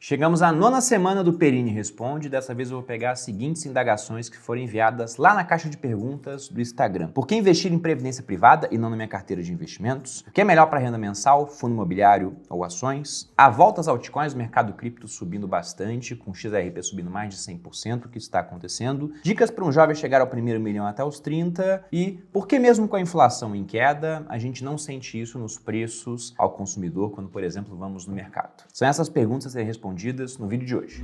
Chegamos à 9ª semana do Perini Responde. Dessa vez eu vou pegar as seguintes indagações que foram enviadas lá na caixa de perguntas do Instagram. Por que investir em previdência privada e não na minha carteira de investimentos? O que é melhor para renda mensal, fundo imobiliário ou ações? Há voltas altcoins, mercado cripto subindo bastante, com XRP subindo mais de 100%, o que está acontecendo? Dicas para um jovem chegar ao primeiro milhão até os 30 e por que mesmo com a inflação em queda, a gente não sente isso nos preços ao consumidor quando, por exemplo, vamos no mercado? São essas perguntas a serem respondidas no vídeo de hoje.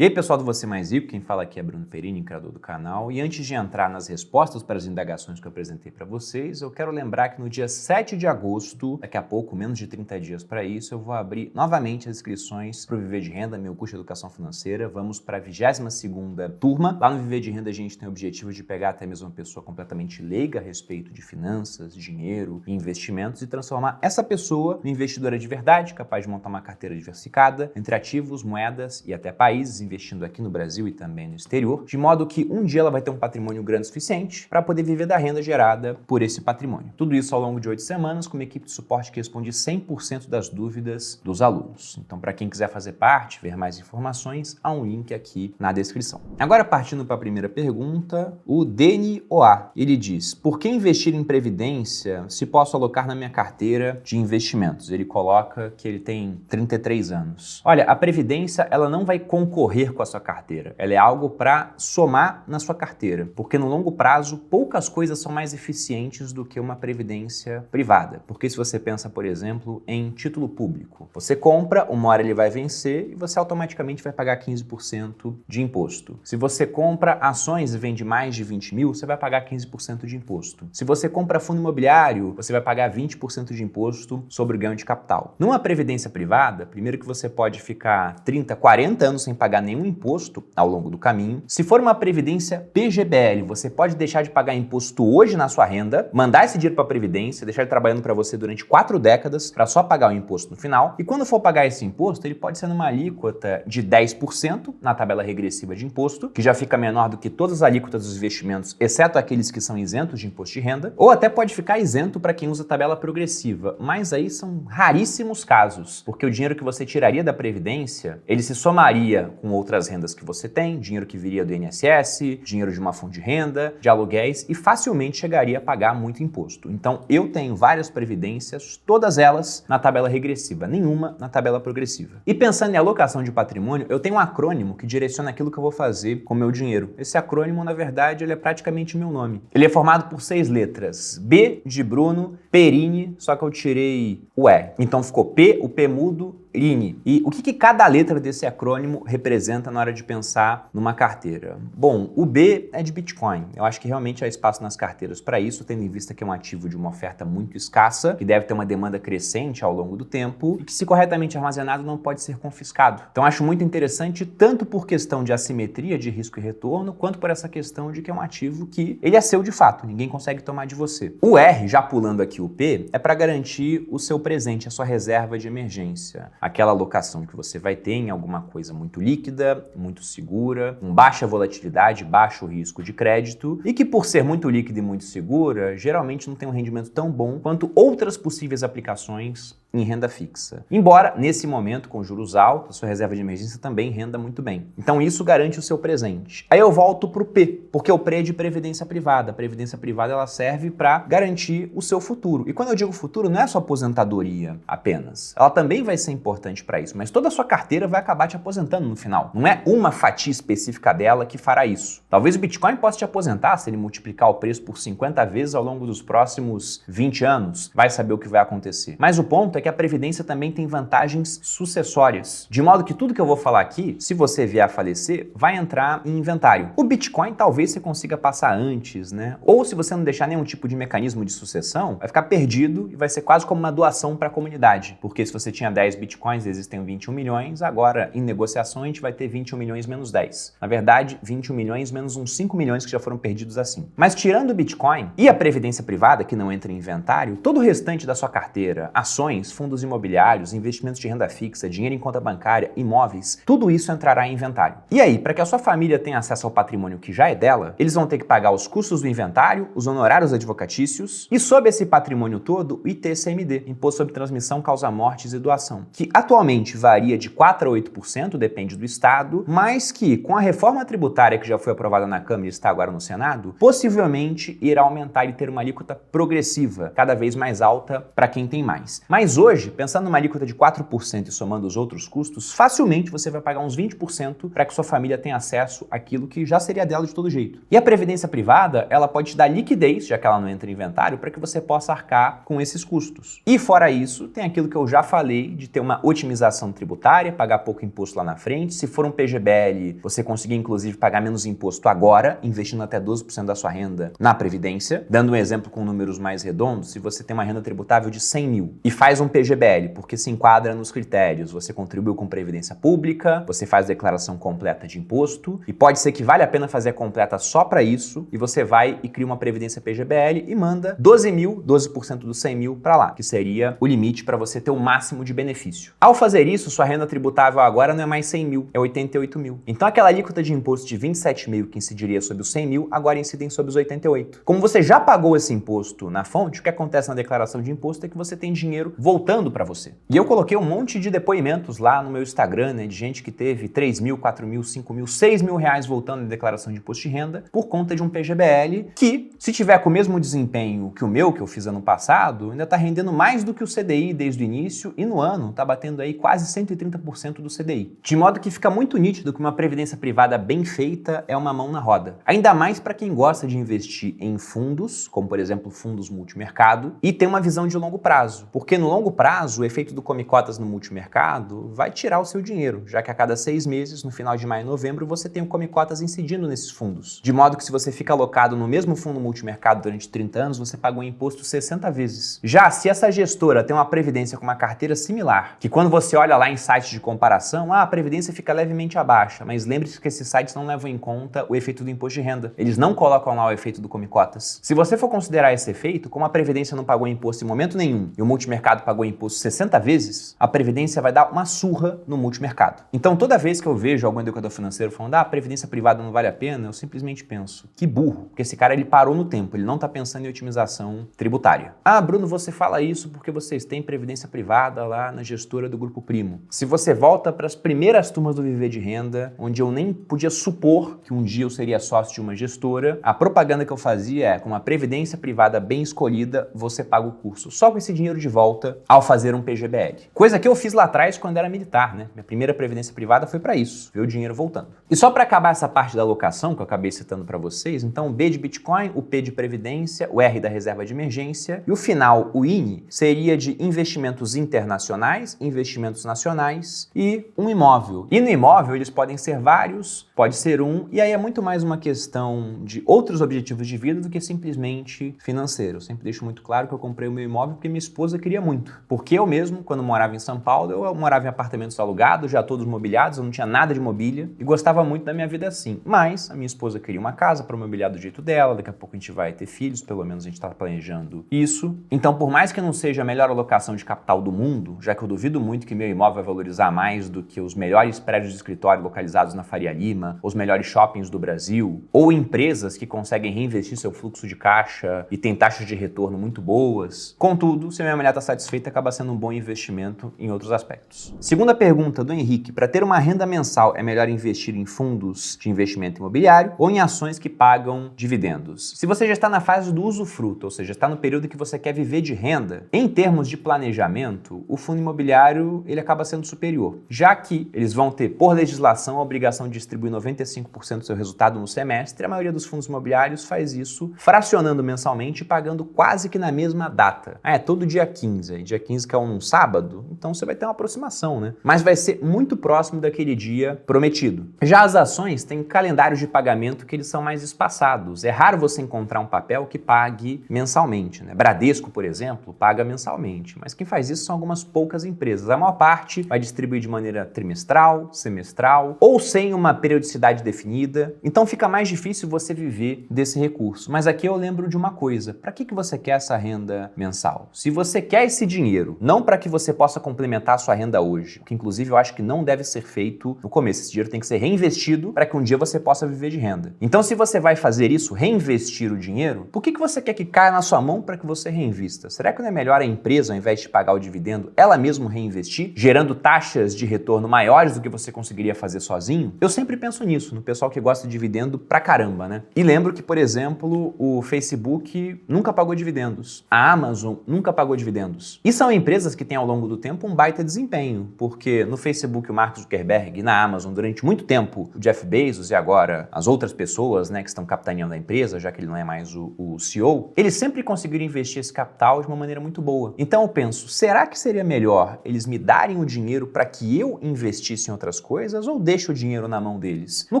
E aí pessoal do Você Mais Rico, quem fala aqui é Bruno Perini, criador do canal, e antes de entrar nas respostas para as indagações que eu apresentei para vocês, eu quero lembrar que no dia 7 de agosto, daqui a pouco, menos de 30 dias para isso, eu vou abrir novamente as inscrições para o Viver de Renda, meu curso de educação financeira. Vamos para a 22ª turma. Lá no Viver de Renda a gente tem o objetivo de pegar até mesmo uma pessoa completamente leiga a respeito de finanças, dinheiro e investimentos e transformar essa pessoa em investidora de verdade, capaz de montar uma carteira diversificada entre ativos, moedas e até países, investindo aqui no Brasil e também no exterior, de modo que um dia ela vai ter um patrimônio grande o suficiente para poder viver da renda gerada por esse patrimônio. Tudo isso ao longo de 8 semanas com uma equipe de suporte que responde 100% das dúvidas dos alunos. Então, para quem quiser fazer parte, ver mais informações, há um link aqui na descrição. Agora, partindo para a primeira pergunta, o Deni Oa, ele diz: por que investir em previdência se posso alocar na minha carteira de investimentos? Ele coloca que ele tem 33 anos. Olha, a previdência, ela não vai concorrer com a sua carteira. Ela é algo para somar na sua carteira, porque no longo prazo poucas coisas são mais eficientes do que uma previdência privada. Porque se você pensa, por exemplo, em título público, você compra, uma hora ele vai vencer e você automaticamente vai pagar 15% de imposto. Se você compra ações e vende mais de 20 mil, você vai pagar 15% de imposto. Se você compra fundo imobiliário, você vai pagar 20% de imposto sobre o ganho de capital. Numa previdência privada, primeiro que você pode ficar 30, 40 anos sem pagar nenhum imposto ao longo do caminho. Se for uma previdência PGBL, você pode deixar de pagar imposto hoje na sua renda, mandar esse dinheiro para a previdência, deixar ele trabalhando para você durante 4 décadas para só pagar o imposto no final. E quando for pagar esse imposto, ele pode ser numa alíquota de 10% na tabela regressiva de imposto, que já fica menor do que todas as alíquotas dos investimentos, exceto aqueles que são isentos de imposto de renda, ou até pode ficar isento para quem usa tabela progressiva, mas aí são raríssimos casos, porque o dinheiro que você tiraria da previdência, ele se somaria com outras rendas que você tem, dinheiro que viria do INSS, dinheiro de uma fonte de renda, de aluguéis e facilmente chegaria a pagar muito imposto. Então eu tenho várias previdências, todas elas na tabela regressiva, nenhuma na tabela progressiva. E pensando em alocação de patrimônio, eu tenho um acrônimo que direciona aquilo que eu vou fazer com o meu dinheiro. Esse acrônimo, na verdade, ele é praticamente o meu nome. Ele é formado por 6 letras. B de Bruno, Perini, só que eu tirei o E. Então ficou P, o P mudo, INE. E o que cada letra desse acrônimo representa na hora de pensar numa carteira? Bom, o B é de Bitcoin. Eu acho que realmente há espaço nas carteiras para isso, tendo em vista que é um ativo de uma oferta muito escassa, que deve ter uma demanda crescente ao longo do tempo e que, se corretamente armazenado, não pode ser confiscado. Então acho muito interessante, tanto por questão de assimetria de risco e retorno, quanto por essa questão de que é um ativo que ele é seu de fato, ninguém consegue tomar de você. O R, já pulando aqui o P, é para garantir o seu presente, a sua reserva de emergência. Aquela alocação que você vai ter em alguma coisa muito líquida, muito segura, com baixa volatilidade, baixo risco de crédito e que, por ser muito líquida e muito segura, geralmente não tem um rendimento tão bom quanto outras possíveis aplicações em renda fixa. Embora, nesse momento, com juros altos, a sua reserva de emergência também renda muito bem. Então isso garante o seu presente. Aí eu volto para o P, porque o P é de previdência privada. A previdência privada, ela serve para garantir o seu futuro. E quando eu digo futuro, não é só aposentadoria apenas. Ela também vai ser importante para isso, mas toda a sua carteira vai acabar te aposentando no final. Não é uma fatia específica dela que fará isso. Talvez o Bitcoin possa te aposentar se ele multiplicar o preço por 50 vezes ao longo dos próximos 20 anos. Vai saber o que vai acontecer. Mas o ponto é que a previdência também tem vantagens sucessórias. De modo que tudo que eu vou falar aqui, se você vier a falecer, vai entrar em inventário. O Bitcoin talvez você consiga passar antes, né? Ou se você não deixar nenhum tipo de mecanismo de sucessão, vai ficar perdido e vai ser quase como uma doação para a comunidade. Porque se você tinha 10 Bitcoins, existem 21 milhões, agora em negociação a gente vai ter 21 milhões menos 10. Na verdade, 21 milhões menos uns 5 milhões que já foram perdidos assim. Mas tirando o Bitcoin e a previdência privada, que não entra em inventário, todo o restante da sua carteira, ações, ações, fundos imobiliários, investimentos de renda fixa, dinheiro em conta bancária, imóveis, tudo isso entrará em inventário. E aí, para que a sua família tenha acesso ao patrimônio que já é dela, eles vão ter que pagar os custos do inventário, os honorários advocatícios e, sob esse patrimônio todo, o ITCMD, Imposto sobre Transmissão, Causa-Mortes e Doação, que atualmente varia de 4% a 8%, depende do estado, mas que, com a reforma tributária que já foi aprovada na Câmara e está agora no Senado, possivelmente irá aumentar e ter uma alíquota progressiva, cada vez mais alta para quem tem mais. Mas hoje, pensando numa alíquota de 4% e somando os outros custos, facilmente você vai pagar uns 20% para que sua família tenha acesso àquilo que já seria dela de todo jeito. E a previdência privada, ela pode te dar liquidez, já que ela não entra em inventário, para que você possa arcar com esses custos. E fora isso, tem aquilo que eu já falei de ter uma otimização tributária, pagar pouco imposto lá na frente. Se for um PGBL, você conseguir inclusive pagar menos imposto agora, investindo até 12% da sua renda na previdência. Dando um exemplo com números mais redondos, se você tem uma renda tributável de 100 mil e faz um PGBL porque se enquadra nos critérios, você contribuiu com previdência pública, você faz declaração completa de imposto e pode ser que vale a pena fazer a completa só para isso e você vai e cria uma previdência PGBL e manda 12 mil, 12% dos 100 mil para lá, que seria o limite para você ter o máximo de benefício. Ao fazer isso, sua renda tributável agora não é mais 100 mil, é 88 mil. Então aquela alíquota de imposto de 27,5 que incidiria sobre os 100 mil, agora incidem sobre os 88. Como você já pagou esse imposto na fonte, o que acontece na declaração de imposto é que você tem dinheiro voltando para você. E eu coloquei um monte de depoimentos lá no meu Instagram, né, de gente que teve 3 mil, 4 mil, 5 mil, 6 mil reais voltando em declaração de imposto de renda por conta de um PGBL que, se tiver com o mesmo desempenho que o meu, que eu fiz ano passado, ainda está rendendo mais do que o CDI desde o início e no ano está batendo aí quase 130% do CDI. De modo que fica muito nítido que uma previdência privada bem feita é uma mão na roda. Ainda mais para quem gosta de investir em fundos, como por exemplo fundos multimercado, e tem uma visão de longo prazo. Porque no longo prazo, o efeito do come cotas no multimercado vai tirar o seu dinheiro, já que a cada 6 meses, no final de maio e novembro, você tem o come cotas incidindo nesses fundos. De modo que se você fica alocado no mesmo fundo multimercado durante 30 anos, você pagou imposto 60 vezes. Já se essa gestora tem uma previdência com uma carteira similar, que quando você olha lá em sites de comparação, a previdência fica levemente abaixo, mas lembre-se que esses sites não levam em conta o efeito do imposto de renda. Eles não colocam lá o efeito do come cotas. Se você for considerar esse efeito, como a previdência não pagou imposto em momento nenhum e o multimercado pagou imposto 60 vezes, a previdência vai dar uma surra no multimercado. Então toda vez que eu vejo algum educador financeiro falando a previdência privada não vale a pena, eu simplesmente penso, que burro, porque esse cara ele parou no tempo, ele não está pensando em otimização tributária. Bruno, você fala isso porque vocês têm previdência privada lá na gestora do Grupo Primo. Se você volta para as primeiras turmas do Viver de Renda, onde eu nem podia supor que um dia eu seria sócio de uma gestora, a propaganda que eu fazia é, com uma previdência privada bem escolhida, você paga o curso só com esse dinheiro de volta ao fazer um PGBL. Coisa que eu fiz lá atrás quando era militar, né? Minha primeira previdência privada foi para isso, ver o dinheiro voltando. E só para acabar essa parte da alocação que eu acabei citando para vocês, então o B de Bitcoin, o P de Previdência, o R da reserva de emergência e o final, o INI, seria de investimentos internacionais, investimentos nacionais e um imóvel. E no imóvel eles podem ser vários, pode ser um, e aí é muito mais uma questão de outros objetivos de vida do que simplesmente financeiro. Eu sempre deixo muito claro que eu comprei o meu imóvel porque minha esposa queria muito. Porque eu mesmo, quando morava em São Paulo, eu morava em apartamentos alugados, já todos mobiliados, eu não tinha nada de mobília e gostava muito da minha vida assim. Mas a minha esposa queria uma casa para mobiliar do jeito dela, daqui a pouco a gente vai ter filhos, pelo menos a gente está planejando isso. Então, por mais que não seja a melhor alocação de capital do mundo, já que eu duvido muito que meu imóvel vai valorizar mais do que os melhores prédios de escritório localizados na Faria Lima, os melhores shoppings do Brasil, ou empresas que conseguem reinvestir seu fluxo de caixa e têm taxas de retorno muito boas. Contudo, se a minha mulher está satisfeita, acaba sendo um bom investimento em outros aspectos. Segunda pergunta do Henrique: para ter uma renda mensal, é melhor investir em fundos de investimento imobiliário ou em ações que pagam dividendos? Se você já está na fase do usufruto, ou seja, está no período que você quer viver de renda, em termos de planejamento, o fundo imobiliário ele acaba sendo superior, já que eles vão ter, por legislação, a obrigação de distribuir 95% do seu resultado no semestre. A maioria dos fundos imobiliários faz isso fracionando mensalmente e pagando quase que na mesma data. É todo dia 15, dia 15 que é um sábado, então você vai ter uma aproximação, né? Mas vai ser muito próximo daquele dia prometido. Já as ações têm calendários de pagamento que eles são mais espaçados. É raro você encontrar um papel que pague mensalmente, né? Bradesco, por exemplo, paga mensalmente, mas quem faz isso são algumas poucas empresas. A maior parte vai distribuir de maneira trimestral, semestral ou sem uma periodicidade definida, então fica mais difícil você viver desse recurso. Mas aqui eu lembro de uma coisa: para que você quer essa renda mensal? Se você quer esse dinheiro dinheiro, não para que você possa complementar a sua renda hoje, o que inclusive eu acho que não deve ser feito no começo. Esse dinheiro tem que ser reinvestido para que um dia você possa viver de renda. Então, se você vai fazer isso, reinvestir o dinheiro, por que você quer que caia na sua mão para que você reinvista? Será que não é melhor a empresa, ao invés de pagar o dividendo, ela mesma reinvestir, gerando taxas de retorno maiores do que você conseguiria fazer sozinho? Eu sempre penso nisso, no pessoal que gosta de dividendo pra caramba, né? E lembro que, por exemplo, o Facebook nunca pagou dividendos, a Amazon nunca pagou dividendos. E são empresas que têm ao longo do tempo um baita desempenho, porque no Facebook o Mark Zuckerberg, na Amazon durante muito tempo o Jeff Bezos e agora as outras pessoas, né, que estão capitaneando a empresa, já que ele não é mais o CEO, eles sempre conseguiram investir esse capital de uma maneira muito boa. Então eu penso, será que seria melhor eles me darem o dinheiro para que eu investisse em outras coisas ou deixo o dinheiro na mão deles? No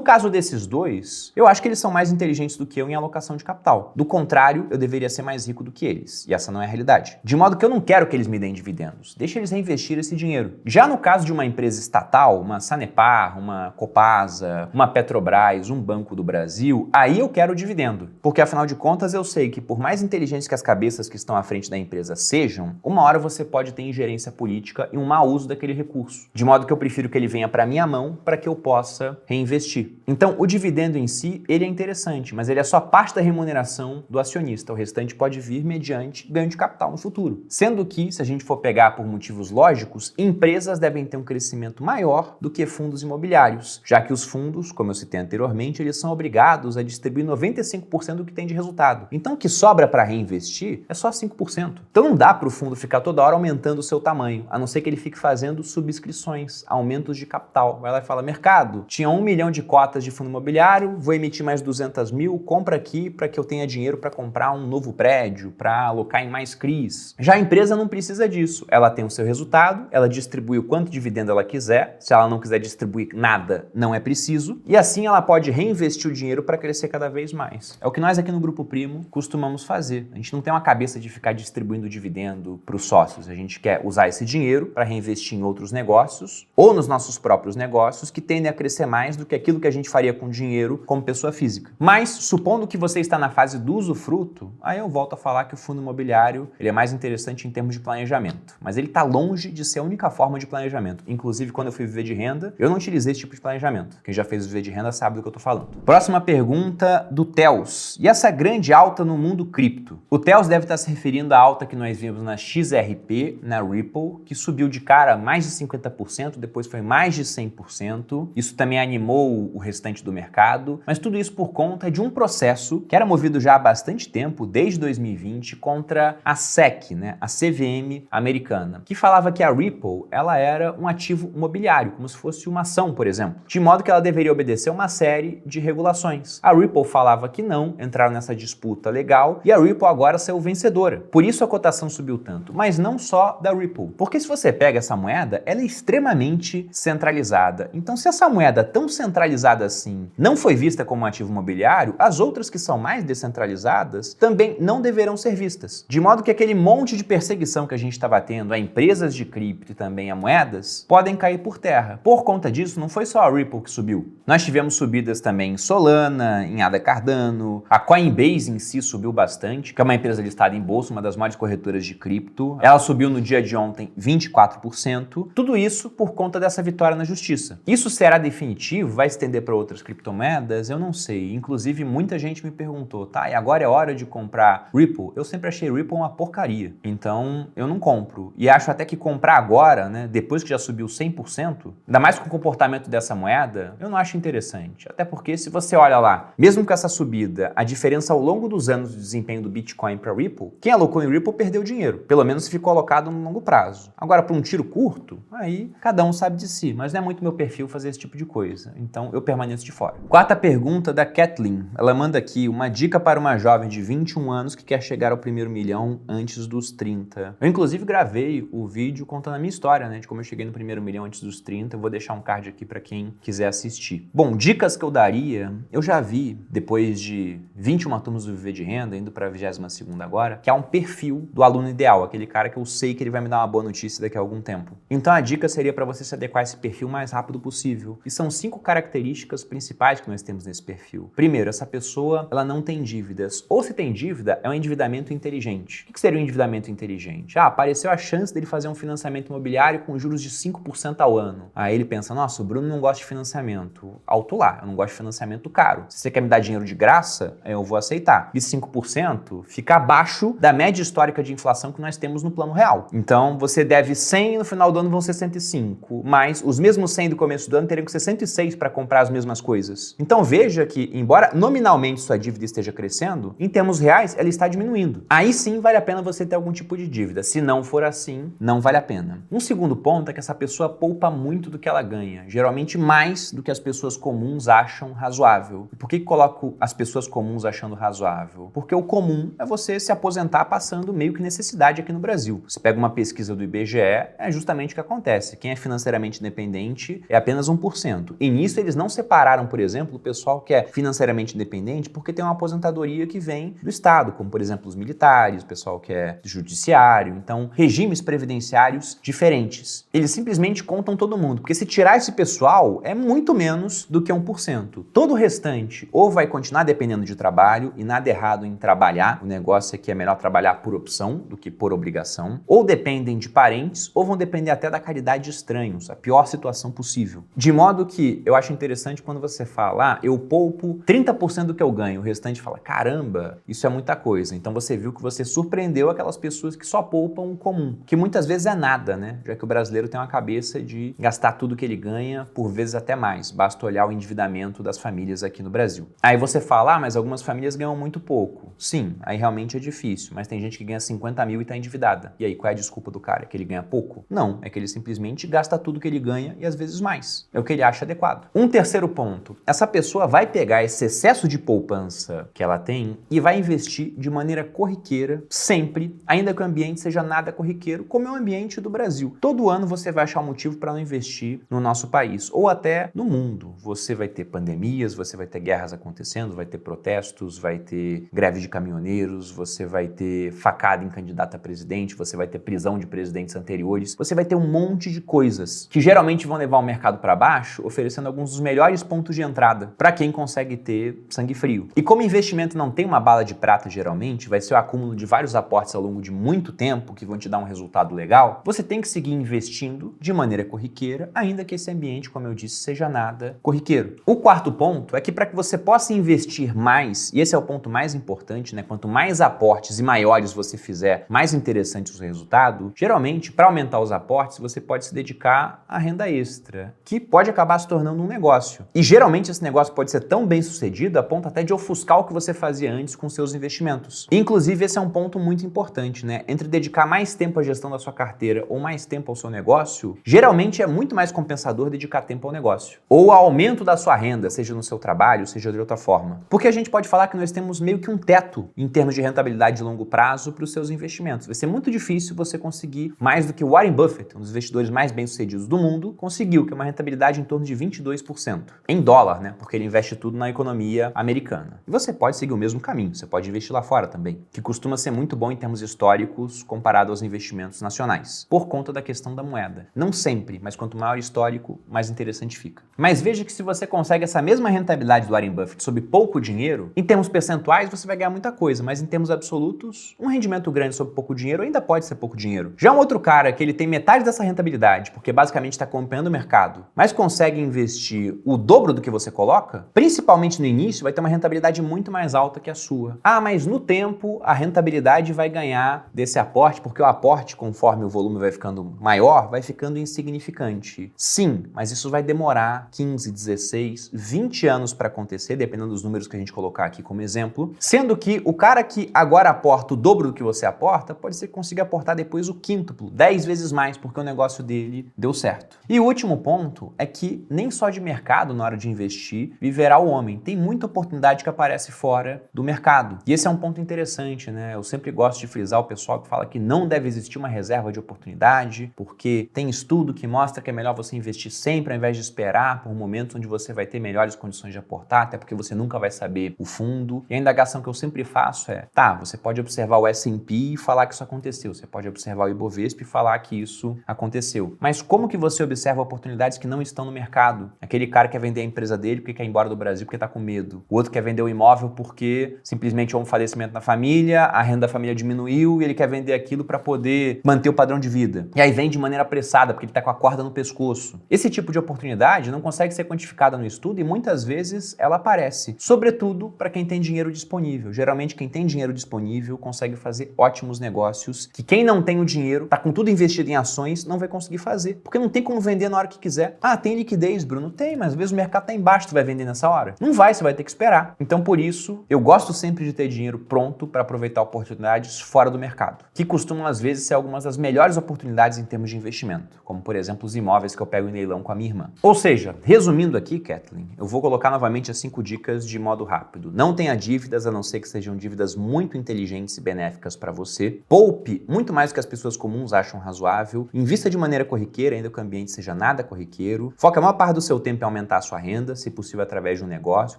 caso desses dois, eu acho que eles são mais inteligentes do que eu em alocação de capital. Do contrário, eu deveria ser mais rico do que eles. E essa não é a realidade. De modo que eu não quero que eles me deem dividendos. Deixa eles reinvestir esse dinheiro. Já no caso de uma empresa estatal, uma Sanepar, uma Copasa, uma Petrobras, um Banco do Brasil, aí eu quero o dividendo. Porque afinal de contas eu sei que por mais inteligentes que as cabeças que estão à frente da empresa sejam, uma hora você pode ter ingerência política e um mau uso daquele recurso. De modo que eu prefiro que ele venha para minha mão para que eu possa reinvestir. Então o dividendo em si, ele é interessante, mas ele é só parte da remuneração do acionista. O restante pode vir mediante ganho de capital no futuro. Sendo que, se a gente for pegar por motivos lógicos, empresas devem ter um crescimento maior do que fundos imobiliários, já que os fundos, como eu citei anteriormente, eles são obrigados a distribuir 95% do que tem de resultado. Então o que sobra para reinvestir é só 5%. Então não dá para o fundo ficar toda hora aumentando o seu tamanho, a não ser que ele fique fazendo subscrições, aumentos de capital. Vai lá e fala, mercado, tinha 1 milhão de cotas de fundo imobiliário, vou emitir mais 200 mil, compra aqui para que eu tenha dinheiro para comprar um novo prédio, para alocar em mais CRIs. Já a empresa não precisa disso. Ela tem o seu resultado, ela distribui o quanto de dividendo ela quiser. Se ela não quiser distribuir nada, não é preciso. E assim ela pode reinvestir o dinheiro para crescer cada vez mais. É o que nós aqui no Grupo Primo costumamos fazer. A gente não tem uma cabeça de ficar distribuindo dividendo para os sócios. A gente quer usar esse dinheiro para reinvestir em outros negócios ou nos nossos próprios negócios que tendem a crescer mais do que aquilo que a gente faria com dinheiro como pessoa física. Mas, supondo que você está na fase do usufruto, aí eu volto a falar que o fundo imobiliário ele é mais interessante em termos de planejamento. Mas ele está longe de ser a única forma de planejamento. Inclusive, quando eu fui viver de renda, eu não utilizei esse tipo de planejamento. Quem já fez viver de renda sabe do que eu estou falando. Próxima pergunta do Theos. E essa grande alta no mundo cripto? O Theos deve estar se referindo à alta que nós vimos na XRP, na Ripple, que subiu de cara mais de 50%, depois foi mais de 100%. Isso também animou o restante do mercado, mas tudo isso por conta de um processo que era movido já há bastante tempo, desde 2020, contra a SEC, né, a CVM americana, que falava que a Ripple ela era um ativo imobiliário, como se fosse uma ação, por exemplo, de modo que ela deveria obedecer uma série de regulações. A Ripple falava que não, entraram nessa disputa legal e a Ripple agora saiu vencedora. Por isso a cotação subiu tanto, mas não só da Ripple, porque se você pega essa moeda, ela é extremamente centralizada. Então, se essa moeda tão centralizada assim não foi vista como um ativo imobiliário, as outras que são mais descentralizadas também não deverão ser vistas. De modo que aquele monte de perseguição que a gente estava tendo a empresas de cripto e também a moedas podem cair por terra. Por conta disso, não foi só a Ripple que subiu. Nós tivemos subidas também em Solana, em ADA Cardano, a Coinbase em si subiu bastante, que é uma empresa listada em bolsa, uma das maiores corretoras de cripto. Ela subiu no dia de ontem 24%. Tudo isso por conta dessa vitória na justiça. Isso será definitivo? Vai estender para outras criptomoedas? Eu não sei. Inclusive, muita gente me perguntou, tá, e agora é hora de comprar Ripple? Eu sempre achei Ripple uma porcaria. Então, eu não compro. E acho até que comprar agora, né, depois que já subiu 100%, ainda mais com o comportamento dessa moeda, eu não acho interessante. Até porque, se você olha lá, mesmo com essa subida, a diferença ao longo dos anos de desempenho do Bitcoin para Ripple, quem alocou em Ripple perdeu dinheiro. Pelo menos se ficou alocado no longo prazo. Agora, para um tiro curto, aí cada um sabe de si. Mas não é muito meu perfil fazer esse tipo de coisa. Então, eu permaneço de fora. Quarta pergunta da Kathleen. Ela manda aqui uma dica para uma jovem de 21 anos que quer chegar ao primeiro milhão antes dos 30. Eu, inclusive, gravei o vídeo contando a minha história, né, de como eu cheguei no primeiro milhão antes dos 30. Eu vou deixar um card aqui para quem quiser assistir. Bom, dicas que eu daria, eu já vi, depois de 21 turmas do Viver de Renda, indo para a 22ª agora, que há um perfil do aluno ideal, aquele cara que eu sei que ele vai me dar uma boa notícia daqui a algum tempo. Então a dica seria para você se adequar a esse perfil o mais rápido possível. E são 5 características principais que nós temos nesse perfil. Primeiro, essa pessoa, ela não tem dívidas. Ou se tem dívida, é um endividamento inteligente. O que seria um endividamento inteligente? seguinte, apareceu a chance dele fazer um financiamento imobiliário com juros de 5% ao ano. Aí ele pensa, nossa, o Bruno não gosta de financiamento. Alto lá, eu não gosto de financiamento caro. Se você quer me dar dinheiro de graça, eu vou aceitar. E 5% fica abaixo da média histórica de inflação que nós temos no plano real. Então, você deve 100 e no final do ano vão ser 105, mas os mesmos 100 do começo do ano teriam que ser 106 para comprar as mesmas coisas. Então, veja que, embora nominalmente sua dívida esteja crescendo, em termos reais, ela está diminuindo. Aí sim vale a pena você ter algum tipo de dívida. Se não for assim, não vale a pena. Um segundo ponto é que essa pessoa poupa muito do que ela ganha, geralmente mais do que as pessoas comuns acham razoável. E por que coloco as pessoas comuns achando razoável? Porque o comum é você se aposentar passando meio que necessidade aqui no Brasil. Você pega uma pesquisa do IBGE, é justamente o que acontece. Quem é financeiramente independente é apenas 1%. E nisso eles não separaram, por exemplo, o pessoal que é financeiramente independente porque tem uma aposentadoria que vem do Estado, como por exemplo os militares, o pessoal que é do judiciário. Então, regimes previdenciários diferentes. Eles simplesmente contam todo mundo, porque se tirar esse pessoal, é muito menos do que 1%. Todo o restante ou vai continuar dependendo de trabalho, e nada errado em trabalhar, o negócio é que é melhor trabalhar por opção do que por obrigação, ou dependem de parentes, ou vão depender até da caridade de estranhos, a pior situação possível. De modo que eu acho interessante quando você fala, eu poupo 30% do que eu ganho, o restante fala, caramba, isso é muita coisa. Então você viu que você surpreendeu aquelas pessoas que só poupam o comum, que muitas vezes é nada, né? Já que o brasileiro tem uma cabeça de gastar tudo que ele ganha, por vezes até mais. Basta olhar o endividamento das famílias aqui no Brasil. Aí você fala, mas algumas famílias ganham muito pouco. Sim, aí realmente é difícil, mas tem gente que ganha 50 mil e está endividada. E aí, qual é a desculpa do cara? É que ele ganha pouco? Não, é que ele simplesmente gasta tudo que ele ganha e às vezes mais. É o que ele acha adequado. Um terceiro ponto, essa pessoa vai pegar esse excesso de poupança que ela tem e vai investir de maneira corriqueira, sempre, ainda que o ambiente seja nada corriqueiro, como é o ambiente do Brasil. Todo ano você vai achar um motivo para não investir no nosso país, ou até no mundo. Você vai ter pandemias, você vai ter guerras acontecendo, vai ter protestos, vai ter greve de caminhoneiros, você vai ter facada em candidato a presidente, você vai ter prisão de presidentes anteriores, você vai ter um monte de coisas que geralmente vão levar o mercado para baixo, oferecendo alguns dos melhores pontos de entrada para quem consegue ter sangue frio. E como investimento não tem uma bala de prata geralmente, vai ser o acúmulo de vários aportes ao longo de muito tempo que vão te dar um resultado legal, você tem que seguir investindo de maneira corriqueira, ainda que esse ambiente, como eu disse, seja nada corriqueiro. O quarto ponto é que para que você possa investir mais, e esse é o ponto mais importante, né? Quanto mais aportes e maiores você fizer, mais interessante o seu resultado. Geralmente, para aumentar os aportes, você pode se dedicar à renda extra, que pode acabar se tornando um negócio. E geralmente esse negócio pode ser tão bem sucedido a ponto até de ofuscar o que você fazia antes com seus investimentos. Inclusive, esse é um ponto muito importante, né? Entre dedicar mais tempo à gestão da sua carteira ou mais tempo ao seu negócio, geralmente é muito mais compensador dedicar tempo ao negócio. Ou ao aumento da sua renda, seja no seu trabalho, seja de outra forma. Porque a gente pode falar que nós temos meio que um teto em termos de rentabilidade de longo prazo para os seus investimentos. Vai ser muito difícil você conseguir mais do que o Warren Buffett, um dos investidores mais bem-sucedidos do mundo, conseguiu, que é uma rentabilidade em torno de 22%. Em dólar, né? Porque ele investe tudo na economia americana. E você pode seguir o mesmo caminho, você pode investir lá fora também, que costuma ser muito bom em termos históricos comparado aos investimentos nacionais, por conta da questão da moeda. Não sempre, mas quanto maior o histórico, mais interessante fica. Mas veja que se você consegue essa mesma rentabilidade do Warren Buffett sobre pouco dinheiro, em termos percentuais você vai ganhar muita coisa, mas em termos absolutos, um rendimento grande sobre pouco dinheiro ainda pode ser pouco dinheiro. Já um outro cara que ele tem metade dessa rentabilidade, porque basicamente está acompanhando o mercado, mas consegue investir o dobro do que você coloca, principalmente no início, vai ter uma rentabilidade muito mais alta que a sua. Ah, mas no tempo a rentabilidade vai ganhar desse aporte, porque o aporte, conforme o volume vai ficando maior, vai ficando insignificante. Sim, mas isso vai demorar 15, 16, 20 anos para acontecer, dependendo dos números que a gente colocar aqui como exemplo, sendo que o cara que agora aporta o dobro do que você aporta, pode ser que consiga aportar depois o quíntuplo, 10 vezes mais, porque o negócio dele deu certo. E o último ponto é que nem só de mercado na hora de investir viverá o homem. Tem muita oportunidade que aparece fora do mercado. E esse é um ponto interessante, né? Eu sempre gosto de frisar o pessoal que fala que não deve existir uma reserva de oportunidade, porque tem estudo que mostra que é melhor você investir sempre ao invés de esperar por momentos onde você vai ter melhores condições de aportar, até porque você nunca vai saber o fundo. E a indagação que eu sempre faço é, você pode observar o S&P e falar que isso aconteceu, você pode observar o Ibovespa e falar que isso aconteceu. Mas como que você observa oportunidades que não estão no mercado? Aquele cara quer vender a empresa dele porque quer ir embora do Brasil porque está com medo. O outro quer vender o imóvel porque simplesmente houve um falecimento na família, a renda da família diminuiu e ele quer vender aquilo para poder manter o padrão de vida. E aí vem de maneira apressada, porque ele está com a corda no pescoço. Esse tipo de oportunidade não consegue ser quantificada no estudo e muitas vezes ela aparece, sobretudo para quem tem dinheiro disponível. Geralmente quem tem dinheiro disponível consegue fazer ótimos negócios que quem não tem o dinheiro, está com tudo investido em ações, não vai conseguir fazer, porque não tem como vender na hora que quiser. Ah, tem liquidez, Bruno? Tem, mas às vezes o mercado está embaixo, tu vai vender nessa hora? Não vai, você vai ter que esperar. Então por isso, eu gosto sempre de ter dinheiro pronto para aproveitar oportunidades fora do mercado, que costumam às vezes ser algumas das melhores oportunidades em termos de investimento, como por exemplo os imóveis que eu pego em leilão com a minha irmã. Ou seja, resumindo aqui, Kathleen, eu vou colocar novamente as 5 dicas de modo rápido. Não tenha dívidas, a não ser que sejam dívidas muito inteligentes e benéficas para você. Poupe muito mais do que as pessoas comuns acham razoável. Invista de maneira corriqueira, ainda que o ambiente seja nada corriqueiro. Foque a maior parte do seu tempo em aumentar a sua renda, se possível através de um negócio,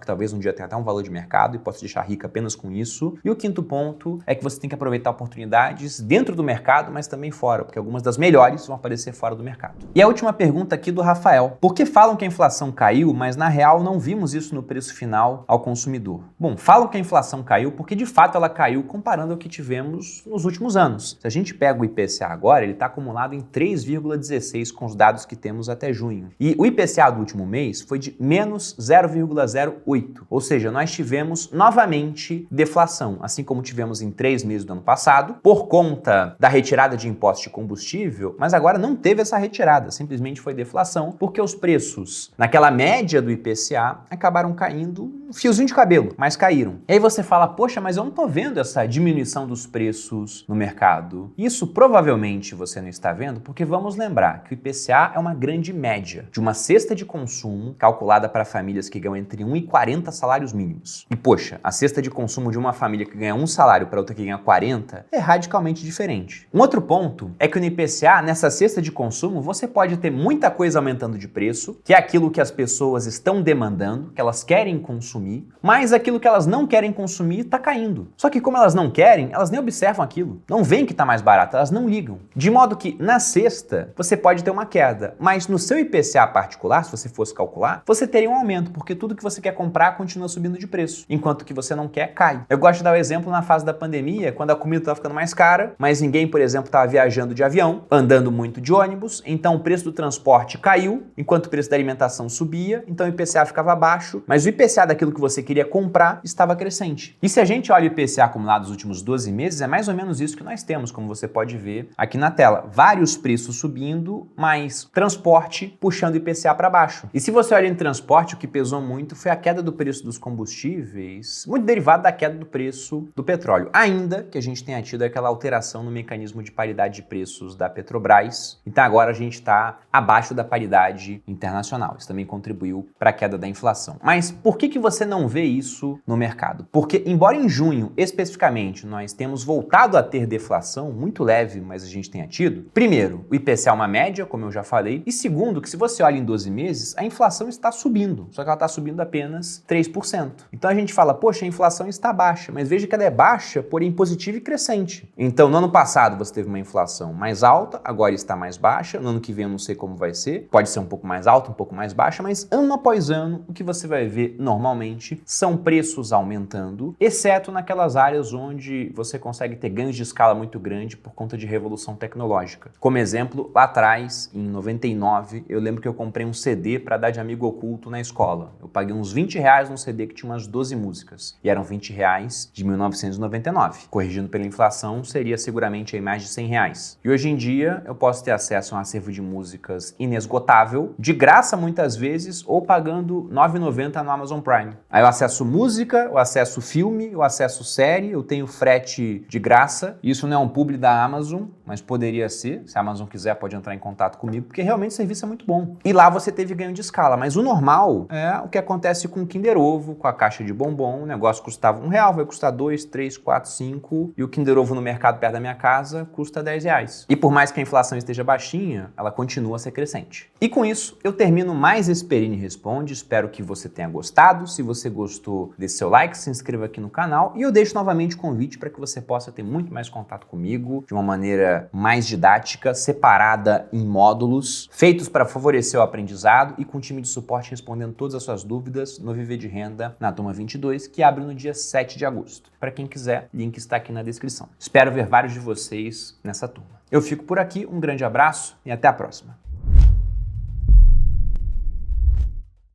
que talvez um dia tenha até um valor de mercado e possa te deixar rica apenas com isso. E o quinto ponto é que você tem que aproveitar oportunidades dentro do mercado, mas também fora, porque algumas das melhores vão aparecer fora do mercado. E a última pergunta aqui do Rafael. Por que falam que a inflação caiu, mas na real não vimos isso no preço final ao consumidor? Bom, falam que a inflação caiu porque de fato ela caiu comparando ao que tivemos nos últimos anos. Se a gente pega o IPCA agora, ele está acumulado em 3,16 com os dados que temos até junho. E o IPCA do último mês foi de menos 0,08. Ou seja, nós tivemos novamente deflação, assim como tivemos em 3 meses do ano passado, por conta da retirada de impostos de combustível, mas agora não teve essa retirada, simplesmente foi deflação, porque os preços naquela média do IPCA acabaram caindo um fiozinho de cabelo, mas caíram. E aí você fala, poxa, mas eu não tô vendo essa diminuição dos preços no mercado. Isso provavelmente você não está vendo, porque vamos lembrar que o IPCA é uma grande média de uma cesta de consumo calculada para famílias que ganham entre 1 e 40 salários mínimos. E poxa, a cesta de consumo de uma família que ganha 1 salário para outra que ganha 40 é radicalmente diferente. Um outro ponto é que no IPCA, nessa cesta de consumo, você pode ter muita coisa aumentando de preço, que é aquilo que as pessoas estão demandando, que elas querem consumir, mas aquilo que elas não querem consumir está caindo. Só que como elas não querem, elas nem observam aquilo. Não veem que está mais barato, elas não ligam. De modo que na cesta você pode ter uma queda, mas no seu IPCA particular, se você fosse calcular, você teria um aumento, porque tudo que você quer comprar continua subindo de preço, enquanto que você não quer, cai. Eu gosto de dar o exemplo na fase da pandemia, quando a comida estava ficando mais cara, mas ninguém, por exemplo, estava viajando de avião, andando muito de ônibus, então o preço do transporte caiu, enquanto o preço da alimentação subia, então o IPCA ficava baixo, mas o IPCA daquilo que você queria comprar estava crescente. E se a gente olha o IPCA acumulado dos últimos 12 meses, é mais ou menos isso que nós temos, como você pode ver aqui na tela. Vários preços subindo, mas transporte puxando o IPCA para baixo. E se você olha em transporte, o que pesou muito foi a queda do preço dos combustíveis, muito derivado da queda do preço do petróleo. Ainda que a gente tenha tido aquela alteração no mecanismo de paridade de preços da Petrobras, então agora a gente está abaixo da paridade internacional. Isso também contribuiu para a queda da inflação. Mas por que você não vê isso no mercado? Porque, embora em junho, especificamente, nós temos voltado a ter deflação, muito leve, mas a gente tenha tido, primeiro, o IPCA é uma média, como eu já falei, e segundo, que se você olha em 12 meses, a inflação está subindo, só que ela está subindo apenas 3%. Então a gente fala, poxa, a inflação está baixa, mas veja que ela é baixa, porém positiva e crescente. Então, no ano passado você teve uma inflação mais alta, agora está mais baixa, no ano que vem eu não sei como vai ser, pode ser um pouco mais alta, um pouco mais baixa, mas ano após ano, o que você vai ver normalmente são preços aumentando, exceto naquelas áreas onde você consegue ter ganhos de escala muito grande por conta de revolução tecnológica. Como exemplo, lá atrás, em 99, eu lembro que eu comprei um CD para dar de amigo oculto na escola. Eu paguei uns 20 reais num CD que tinha umas 12 músicas, e eram 20 reais de 1999. Corrigindo pela inflação, seria seguramente aí mais de 100 reais. E hoje em dia, eu posso ter acesso a um acervo de músicas inesgotável, de graça muitas vezes, ou pagando R$ 9,90 no Amazon Prime. Aí eu acesso música, eu acesso filme, eu acesso série, eu tenho frete de graça. Isso não é um publi da Amazon, mas poderia ser. Se a Amazon quiser, pode entrar em contato comigo, porque realmente o serviço é muito bom. E lá você teve ganho de escala, mas o normal é o que acontece com o Kinder Ovo, com a caixa de bombom. O negócio custava R$1, vai custar 2, 3, 4, 5, e o Kinder Ovo no mercado perto da minha casa custa 10 reais. E por mais que a inflação esteja baixinha, ela continua a ser crescente. E com isso, eu termino mais esse Perini Responde. Espero que você tenha gostado. Se você gostou, dê seu like, se inscreva aqui no canal e eu deixo novamente o convite para que você possa ter muito mais contato comigo de uma maneira mais didática, separada em módulos, feitos para favorecer o aprendizado e com um time de suporte respondendo todas as suas dúvidas no Viver de Renda na turma 22, que abre no dia 7 de agosto. Para quem quiser, link está aqui na descrição. Espero ver vários de vocês nessa turma. Eu fico por aqui, um grande abraço e até a próxima.